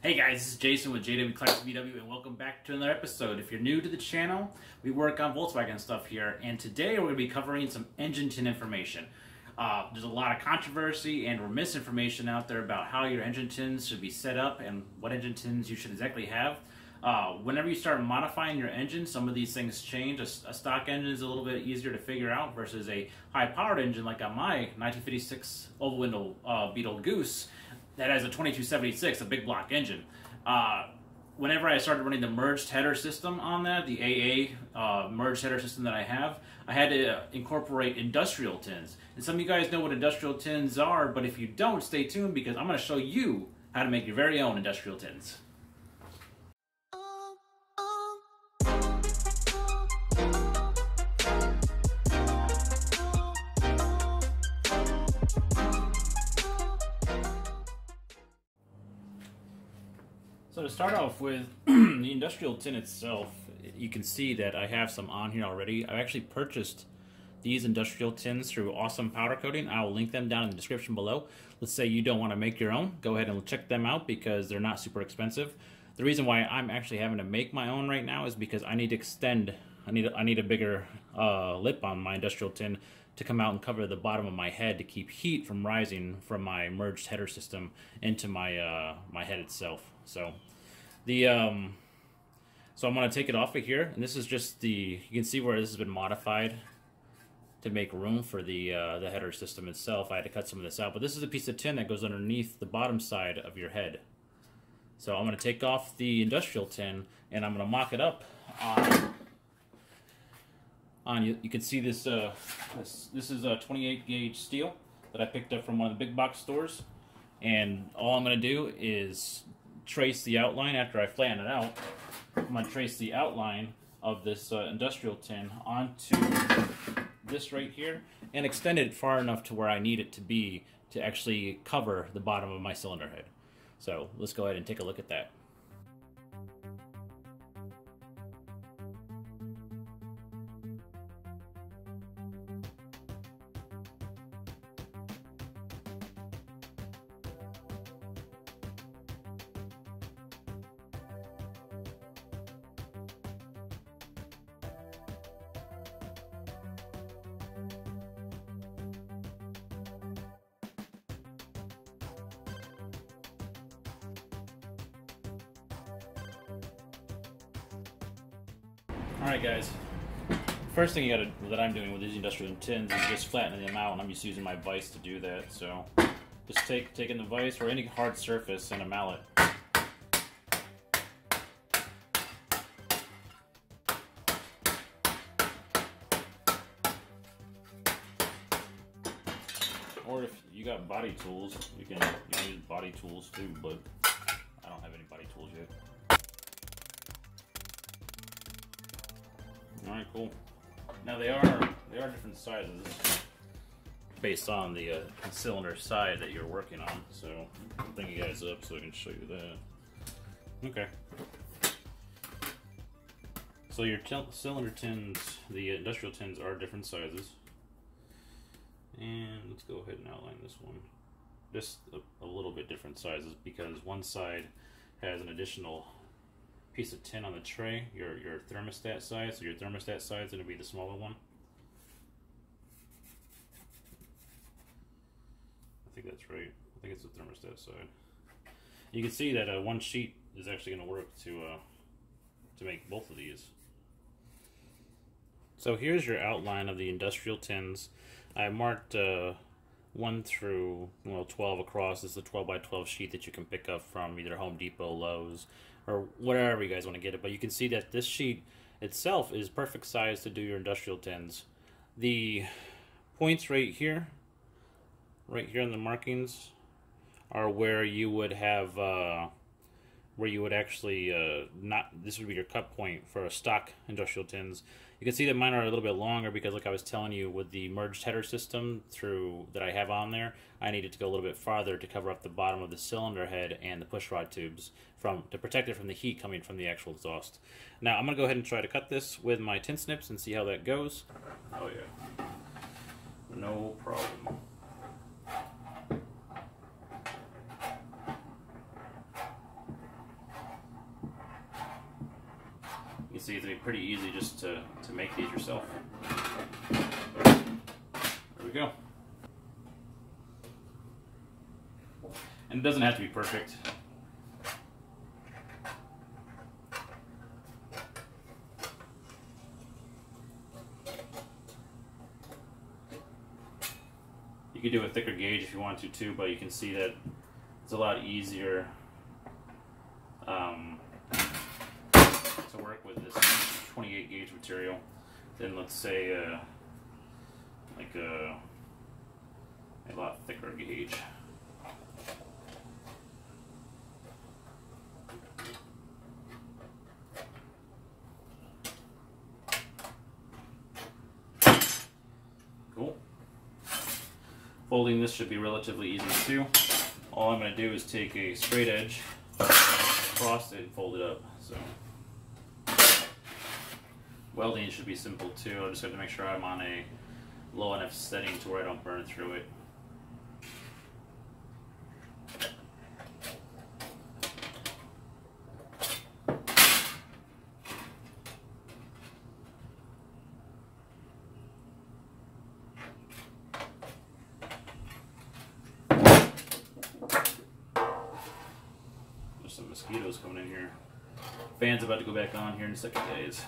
Hey guys, this is Jason with JWClassicVW and welcome back to another episode. If you're new to the channel, we work on Volkswagen stuff here, and today we're going to be covering some engine tin information. There's a lot of controversy and misinformation out there about how your engine tins should be set up and what engine tins you should exactly have. Whenever you start modifying your engine, some of these things change. A stock engine is a little bit easier to figure out versus a high-powered engine like on my 1956 oval window Beetle Goose that has a 2276, a big block engine. Whenever I started running the merged header system on that, the AA merged header system that I have, I had to incorporate industrial tins. And some of you guys know what industrial tins are, but if you don't, stay tuned because I'm going to show you how to make your very own industrial tins. So to start off with the industrial tin itself, you can see that I have some on here already. I actually purchased these industrial tins through Awesome Powder Coating. I will link them down in the description below. Let's say you don't want to make your own, go ahead and check them out because they're not super expensive. The reason why I'm actually having to make my own right now is because I need to extend, I need a bigger lip on my industrial tin to come out and cover the bottom of my head to keep heat from rising from my merged header system into my my head itself. So I'm going to take it off of here, and this is just you can see where this has been modified to make room for the header system itself. I had to cut some of this out, but this is a piece of tin that goes underneath the bottom side of your head. So I'm going to take off the industrial tin, and I'm going to mock it up on you can see this this is a 28 gauge steel that I picked up from one of the big box stores, and all I'm going to do is trace the outline after I flatten it out. I'm going to trace the outline of this industrial tin onto this right here and extend it far enough to where I need it to be to actually cover the bottom of my cylinder head. So let's go ahead and take a look at that. Alright guys, first thing that I'm doing with these industrial tins is just flattening them out, and I'm just using my vise to do that. So just taking the vise or any hard surface and a mallet. Or if you got body tools, you can use body tools too, but I don't have any body tools yet. Alright, cool. Now they are different sizes based on the cylinder side that you're working on. So I'll bring you guys up so I can show you that. Okay. So your cylinder tins, the industrial tins, are different sizes. And let's go ahead and outline this one. Just a little bit different sizes because one side has an additional piece of tin on the tray, your thermostat side, so your thermostat side is going to be the smaller one. I think that's right. I think it's the thermostat side. You can see that one sheet is actually going to work to make both of these. So here's your outline of the industrial tins. I marked 1 through 12 across. This is a 12 by 12 sheet that you can pick up from either Home Depot, Lowe's, or wherever you guys want to get it. But you can see that this sheet itself is perfect size to do your industrial tins. The points right here in the markings are where you would have where you would actually this would be your cut point for a stock industrial tins. You can see that mine are a little bit longer because, like I was telling you, with the merged header system that I have on there, I needed to go a little bit farther to cover up the bottom of the cylinder head and the push rod tubes to protect it from the heat coming from the actual exhaust. Now I'm going to go ahead and try to cut this with my tin snips and see how that goes. Oh yeah, no problem. see it's pretty easy just to make these yourself. There we go. And it doesn't have to be perfect. You could do a thicker gauge if you want to too, but you can see that it's a lot easier to work with this 28 gauge material than, let's say, like a lot thicker gauge. Cool. Folding this should be relatively easy too. All I'm going to do is take a straight edge, cross it, and fold it up. So welding should be simple too. I just have to make sure I'm on a low enough setting to where I don't burn through it. There's some mosquitoes coming in here. Fan's about to go back on here in 2 days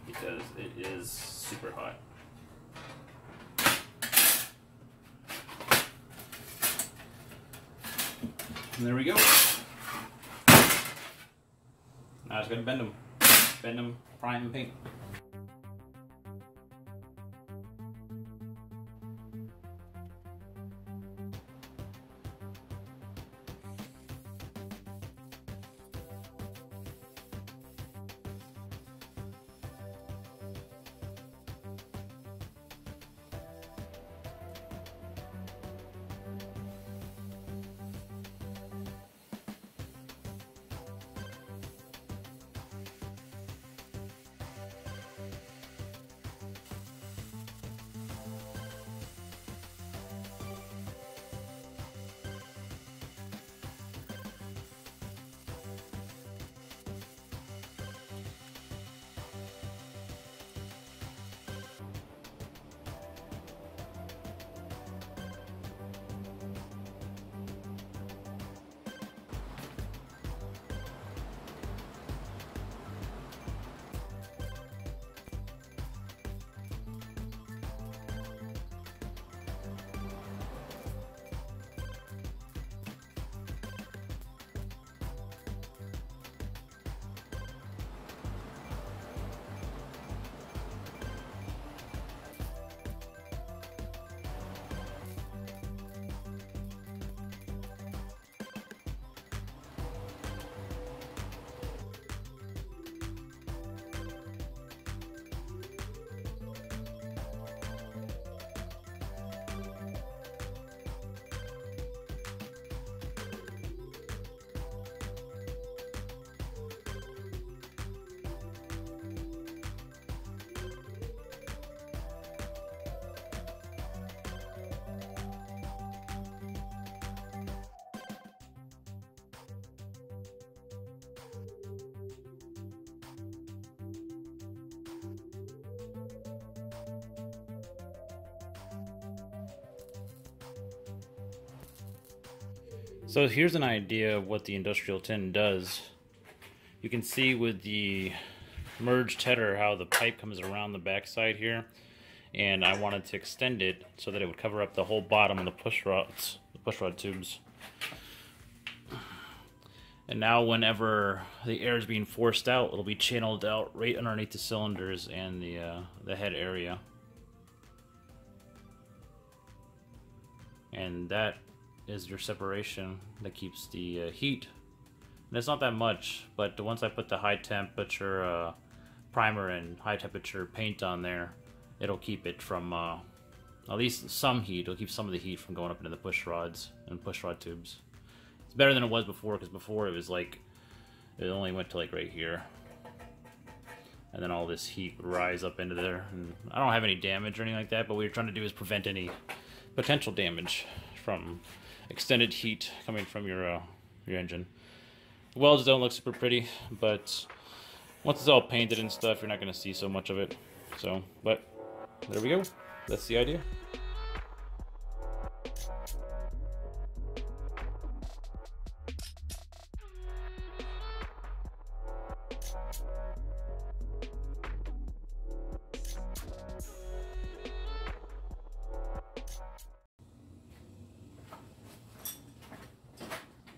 because it is super hot. And there we go. Now I just gotta bend them, prime, and paint. So here's an idea of what the industrial tin does. You can see with the merged header how the pipe comes around the backside here, and I wanted to extend it so that it would cover up the whole bottom of the push rods, the push rod tubes. And now whenever the air is being forced out, it'll be channeled out right underneath the cylinders and the head area. And that is your separation that keeps the heat. And it's not that much, but once I put the high temperature primer and high temperature paint on there, it'll keep it from at least some heat. It'll keep some of the heat from going up into the push rods and push rod tubes. It's better than it was before, because before it was like it only went to like right here, and then all this heat would rise up into there. And I don't have any damage or anything like that, but what we're trying to do is prevent any potential damage from extended heat coming from your engine. The welds don't look super pretty, but Once it's all painted and stuff, you're not going to see so much of it. So, but there we go. That's the idea.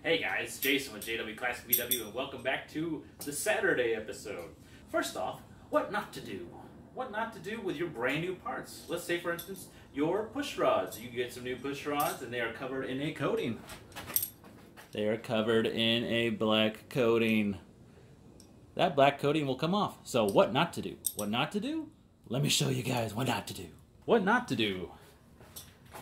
Hey guys, Jason with JWClassicVW, and welcome back to the Saturday episode. First off, what not to do? What not to do with your brand new parts? Let's say, for instance, your push rods. You get some new push rods, and they are covered in a coating. They are covered in a black coating. That black coating will come off. So what not to do? What not to do? Let me show you guys what not to do. What not to do?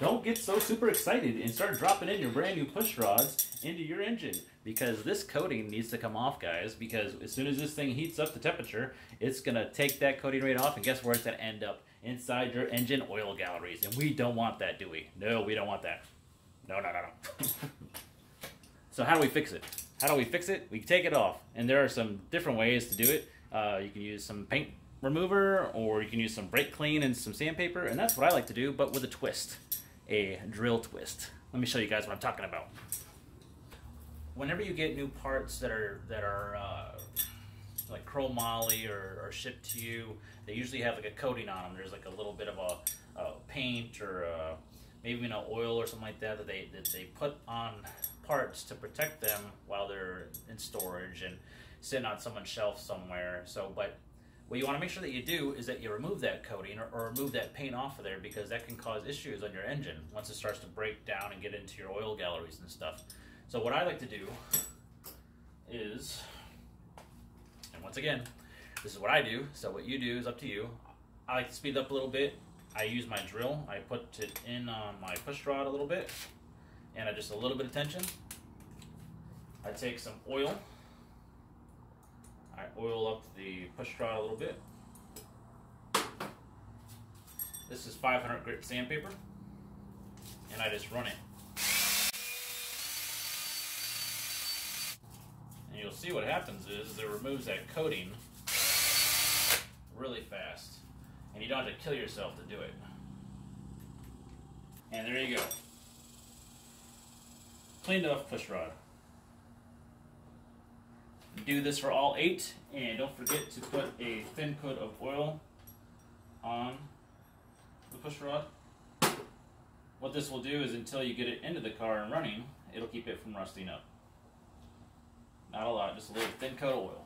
Don't get so super excited and start dropping in your brand new push rods into your engine, because this coating needs to come off, guys, because as soon as this thing heats up the temperature, it's going to take that coating right off, and guess where it's going to end up? Inside your engine oil galleries, and we don't want that, do we? No, we don't want that. No. So how do we fix it? How do we fix it? We take it off, and there are some different ways to do it. You can use some paint remover, or you can use some brake clean and some sandpaper, and that's what I like to do, but with a twist. A drill twist. Let me show you guys what I'm talking about. Whenever you get new parts that are like chromoly or shipped to you, they usually have like a coating on them. There's like a little bit of a paint or maybe an oil or something like that that they put on parts to protect them while they're in storage and sitting on someone's shelf somewhere. So, but what you want to make sure that you do is that you remove that coating or remove that paint off of there, because that can cause issues on your engine once it starts to break down and get into your oil galleries and stuff. So what I like to do is, and once again, this is what I do, so what you do is up to you. I like to speed up a little bit. I use my drill. I put it in on my push rod a little bit, and I just a little bit of tension. I take some oil. I oil up the push rod a little bit. This is 500 grit sandpaper, and I just run it. And you'll see what happens is it removes that coating really fast, and you don't have to kill yourself to do it. And there you go. Cleaned off push rod. Do this for all 8, and don't forget to put a thin coat of oil on the push rod. What this will do is until you get it into the car and running, it'll keep it from rusting up. Not a lot, just a little thin coat of oil.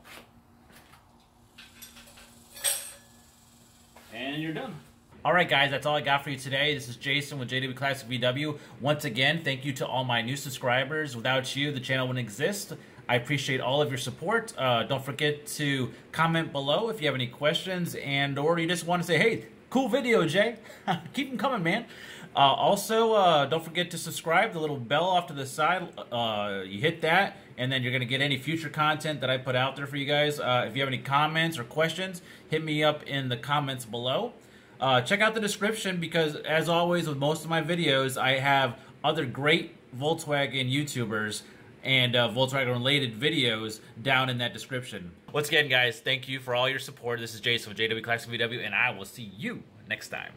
And you're done. Alright guys, that's all I got for you today. This is Jason with JWClassicVW. Once again, thank you to all my new subscribers. Without you, the channel wouldn't exist. I appreciate all of your support. Don't forget to comment below if you have any questions, and or you just want to say, hey, cool video, Jay. Keep them coming, man. Also, don't forget to subscribe, the little bell off to the side. You hit that, and then you're going to get any future content that I put out there for you guys. If you have any comments or questions, hit me up in the comments below. Check out the description, because as always with most of my videos, I have other great Volkswagen YouTubers and Volkswagen related videos down in that description. Once again, guys, thank you for all your support. This is Jason with JWClassicVW, and I will see you next time.